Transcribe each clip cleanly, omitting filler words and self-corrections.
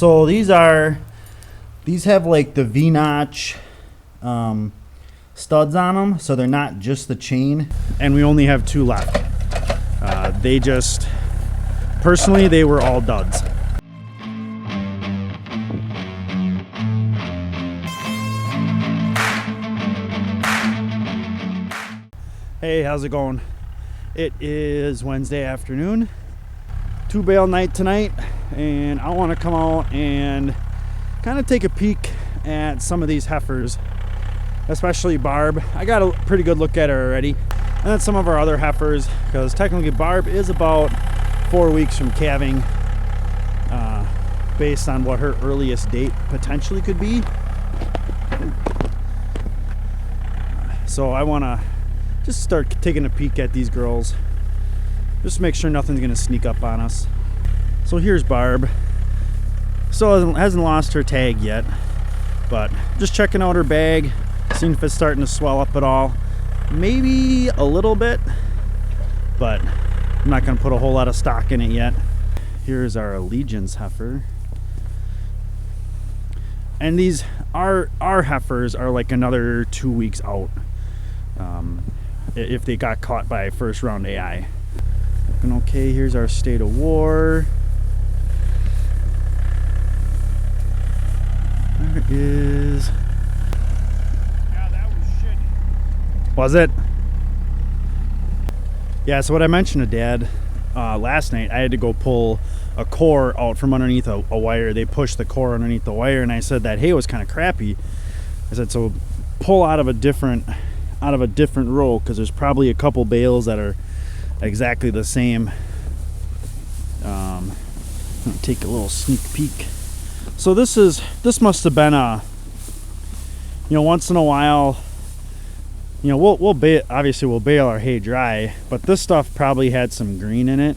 So these have like the V-notch studs on them, so they're not just the chain. And we only have 2 left. Personally, they were all duds. Hey, how's it going? It is Wednesday afternoon, 2 bale night tonight, and I want to come out and kind of take a peek at some of these heifers, especially Barb. I got a pretty good look at her already, and then some of our other heifers, because technically Barb is about 4 weeks from calving, based on what her earliest date potentially could be. So I want to just start taking a peek at these girls, just to make sure nothing's gonna sneak up on us. So here's Barb. Still hasn't lost her tag yet, but just checking out her bag, seeing if it's starting to swell up at all. Maybe a little bit, but I'm not gonna put a whole lot of stock in it yet. Here's our Allegiance heifer. And these our heifers are like another 2 weeks out. If they got caught by first round AI. And okay, here's our State of War. There is. Yeah, that was shitty. Was it? Yeah, so what I mentioned to Dad last night, I had to go pull a core out from underneath a wire. They pushed the core underneath the wire, and I said that hay was kind of crappy. I said, so pull out of a different row, because there's probably a couple bales that are exactly the same. I'm gonna take a little sneak peek. So this must have been once in a while, we'll bale our hay dry, but this stuff probably had some green in it,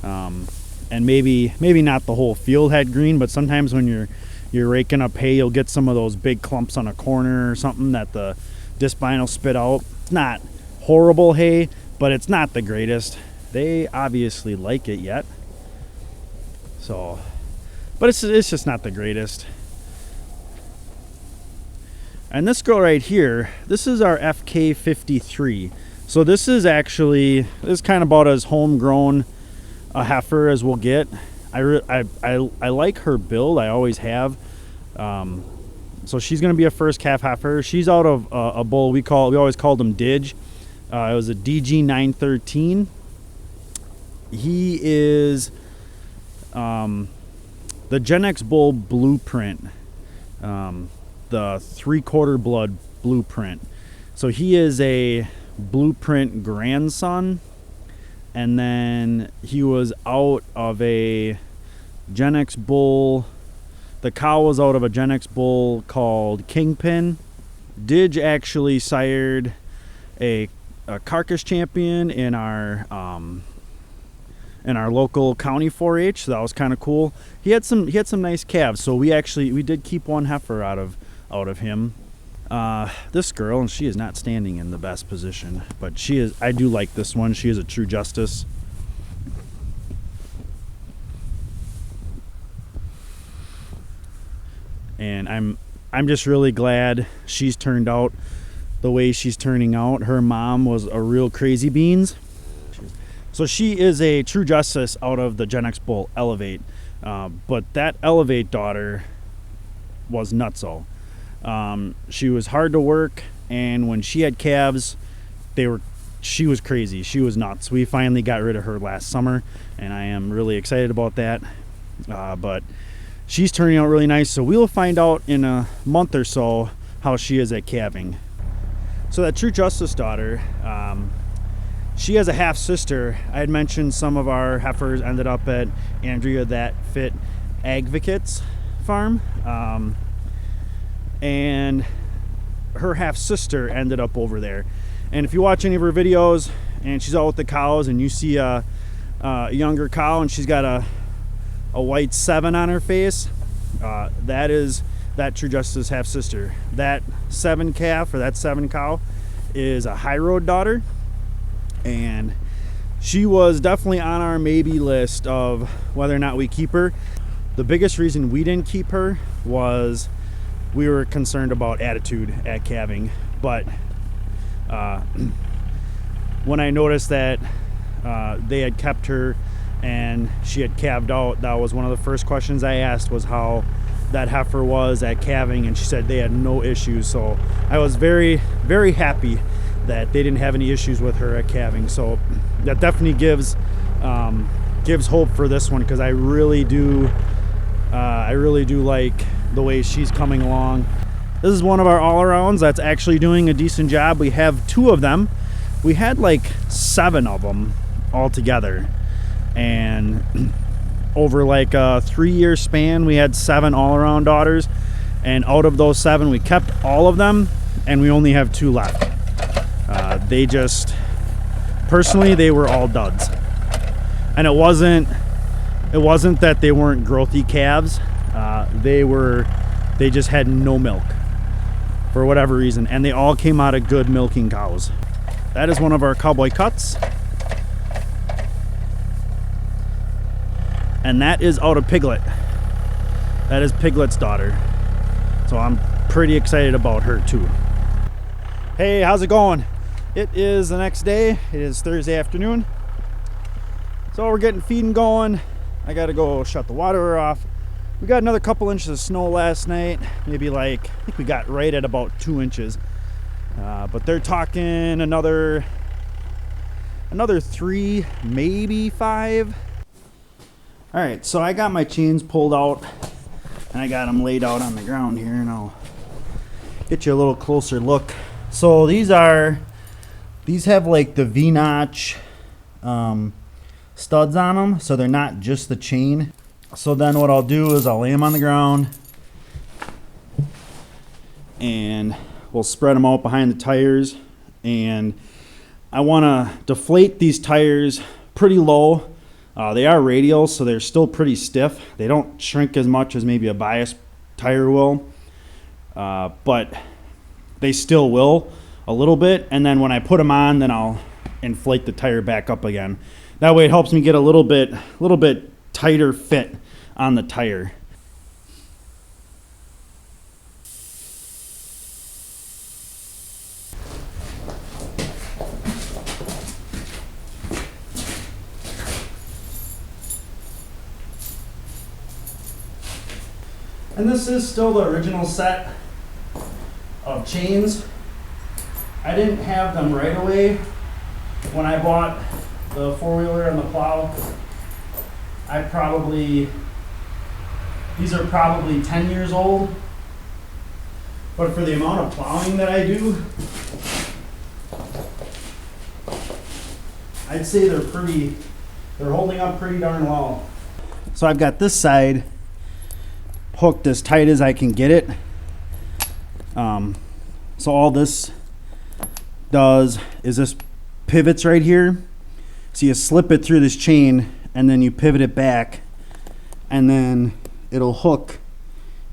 and maybe not the whole field had green, but sometimes when you're raking up hay, you'll get some of those big clumps on a corner or something that the discbine will spit out. It's not horrible hay, but it's not the greatest. They obviously like it yet, so, but it's just not the greatest. And this girl right here, this is our FK53. So this is kind of about as homegrown a heifer as we'll get. I like her build. I always have. So she's going to be a first calf heifer. She's out of a bull we always called him Didge. It was a DG 913. He is the Gen X bull blueprint, the 3/4 blood blueprint. So he is a blueprint grandson, and then he was out of a Gen X bull. The cow was out of a Gen X bull called Kingpin. Didge actually sired a carcass champion in our local county 4-H, so that was kind of cool. He had some nice calves, so we did keep one heifer out of him. This girl, and she is not standing in the best position, but she is. I do like this one. She is a true justice. And I'm just really glad she's turned out the way she's turning out. Her mom was a real crazy beans. So she is a true justice out of the Gen X bull Elevate. But that Elevate daughter was nutso. She was hard to work, and when she had calves, she was crazy. She was nuts. We finally got rid of her last summer, and I am really excited about that. But she's turning out really nice, so we'll find out in a month or so how she is at calving. So that true justice daughter, she has a half sister. I had mentioned some of our heifers ended up at Andrea That Fit Advocates farm, and her half sister ended up over there. And if you watch any of her videos and she's out with the cows and you see a younger cow and she's got a white 7 on her face, that is that true justice half sister. That 7 calf, or that 7 cow, is a high road daughter, and she was definitely on our maybe list of whether or not we keep her. The biggest reason we didn't keep her was we were concerned about attitude at calving. But when I noticed that they had kept her and she had calved out, that was one of the first questions I asked, was how that heifer was at calving, and she said they had no issues. So I was very, very happy that they didn't have any issues with her at calving. So that definitely gives hope for this one, because I really do like the way she's coming along. This is one of our all-arounds that's actually doing a decent job. We have 2 of them. We had like 7 of them all together, and over like a 3-year span we had 7 all-around daughters, and out of those 7 we kept all of them, and we only have 2 left. They just, personally, they were all duds, and it wasn't that they weren't growthy calves. They just had no milk for whatever reason, and they all came out of good milking cows. That is one of our cowboy cuts, and that is out of Piglet. That is Piglet's daughter, so I'm pretty excited about her too. Hey, how's it going? It is the next day. It is Thursday afternoon, so we're getting feeding going. I gotta go shut the water off. We got another couple inches of snow last night, maybe like, I think we got right at about 2 inches, but they're talking another 3, maybe 5. All right, so I got my chains pulled out and I got them laid out on the ground here, and I'll get you a little closer look. So these have like the V-notch studs on them, so they're not just the chain. So then what I'll do is I'll lay them on the ground and we'll spread them out behind the tires, and I want to deflate these tires pretty low. They are radial, so they're still pretty stiff. They don't shrink as much as maybe a bias tire will, but they still will a little bit. And then when I put them on, then I'll inflate the tire back up again. That way it helps me get a little bit tighter fit on the tire. And this is still the original set of chains. I didn't have them right away when I bought the 4-wheeler and the plow. These are probably 10 years old, but for the amount of plowing that I do, I'd say they're holding up pretty darn well. So I've got this side hooked as tight as I can get it. So all this does is this pivots right here. So you slip it through this chain and then you pivot it back, and then it'll hook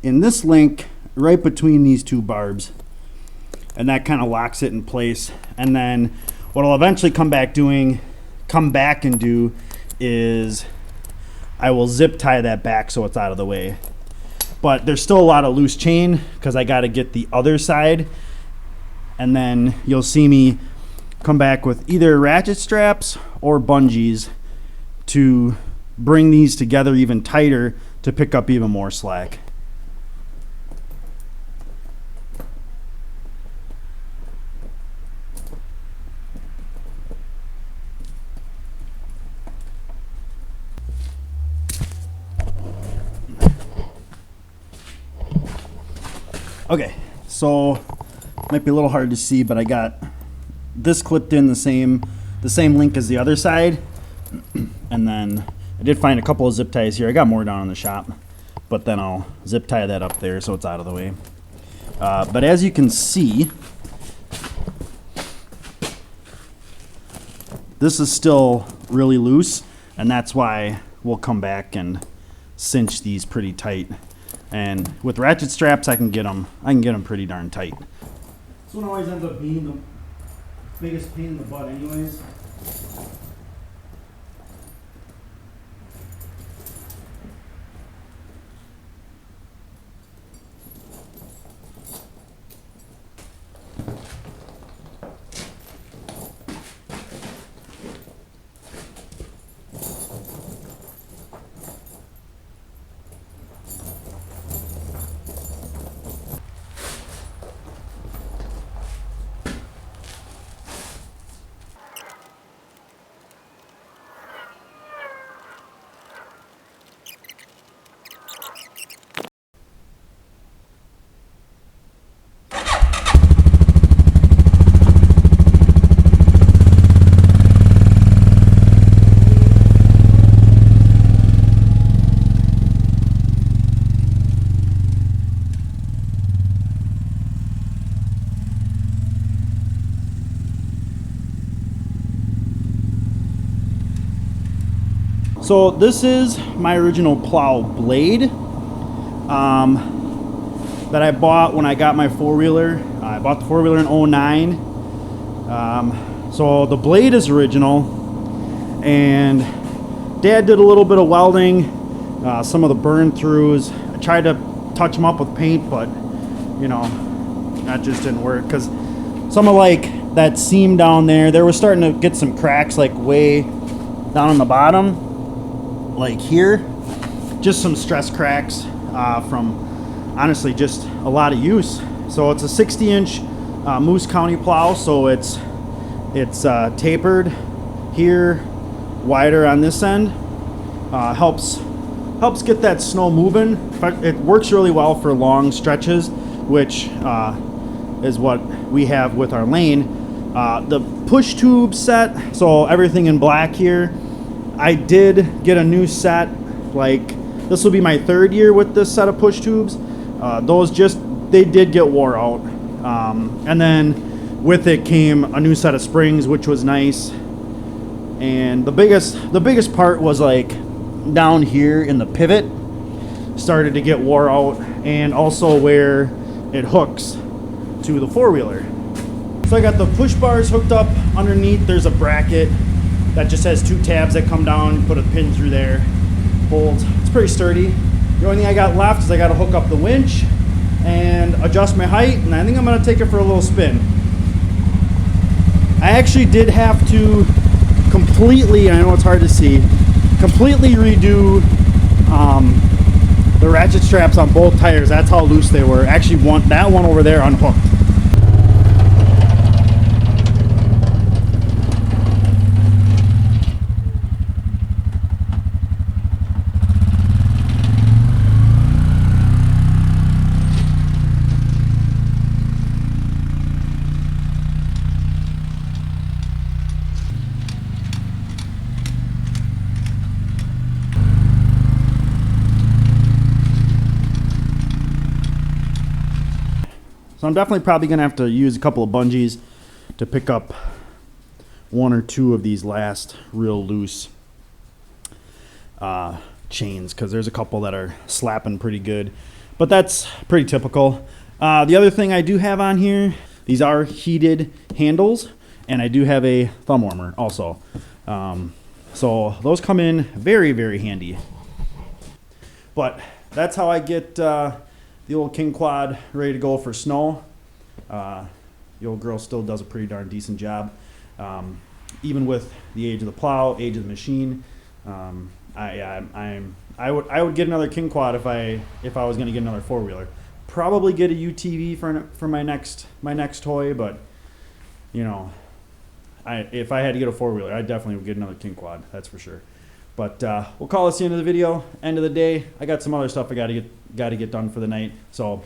in this link right between these 2 barbs, and that kind of locks it in place. And then what I'll eventually come back and do is I will zip tie that back so it's out of the way. But there's still a lot of loose chain because I got to get the other side, and then you'll see me come back with either ratchet straps or bungees to bring these together even tighter to pick up even more slack. Okay, so might be a little hard to see, but I got this clipped in the same link as the other side, and then I did find a couple of zip ties here. I got more down in the shop, but then I'll zip tie that up there so it's out of the way. But as you can see, this is still really loose, and that's why we'll come back and cinch these pretty tight. And with ratchet straps, I can get them pretty darn tight. This one always ends up being the biggest pain in the butt anyways. So this is my original plow blade that I bought when I got my four-wheeler. I bought the four-wheeler in '09. So the blade is original, and Dad did a little bit of welding, some of the burn-throughs. I tried to touch them up with paint, but you know, that just didn't work, because some of like that seam down there was starting to get some cracks, like way down on the bottom, like here. Just some stress cracks from honestly just a lot of use. So it's a 60-inch Moose County plow, so it's tapered here, wider on this end. Helps get that snow moving. In fact, it works really well for long stretches, which is what we have with our lane. The push tube set, so everything in black here. I did get a new set, like this will be my 3rd year with this set of push tubes. They did get wore out. And then with it came a new set of springs, which was nice. And the biggest part was like down here in the pivot started to get wore out, and also where it hooks to the four-wheeler. So I got the push bars hooked up underneath. There's a bracket that just has 2 tabs that come down, put a pin through there, holds. It's pretty sturdy. The only thing I got left is I got to hook up the winch and adjust my height, and I think I'm going to take it for a little spin. I actually did have to completely, I know it's hard to see, completely redo the ratchet straps on both tires. That's how loose they were. Actually, that one over there unhooked. So I'm definitely probably going to have to use a couple of bungees to pick up 1 or 2 of these last real loose chains, because there's a couple that are slapping pretty good. But that's pretty typical. The other thing I do have on here, these are heated handles, and I do have a thumb warmer also. So those come in very, very handy. But that's how I get the old King Quad ready to go for snow. The old girl still does a pretty darn decent job. Even with the age of the plow, age of the machine. I would get another King Quad if I was going to get another four-wheeler. Probably get a UTV for my next toy, but you know, if I had to get a four-wheeler, I definitely would get another King Quad, that's for sure. But we'll call this the end of the video. End of the day. I got some other stuff I got to get done for the night. So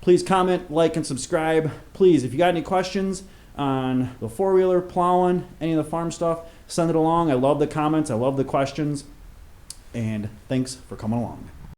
please comment, like, and subscribe. Please, if you got any questions on the four-wheeler, plowing, any of the farm stuff, send it along. I love the comments. I love the questions. And thanks for coming along.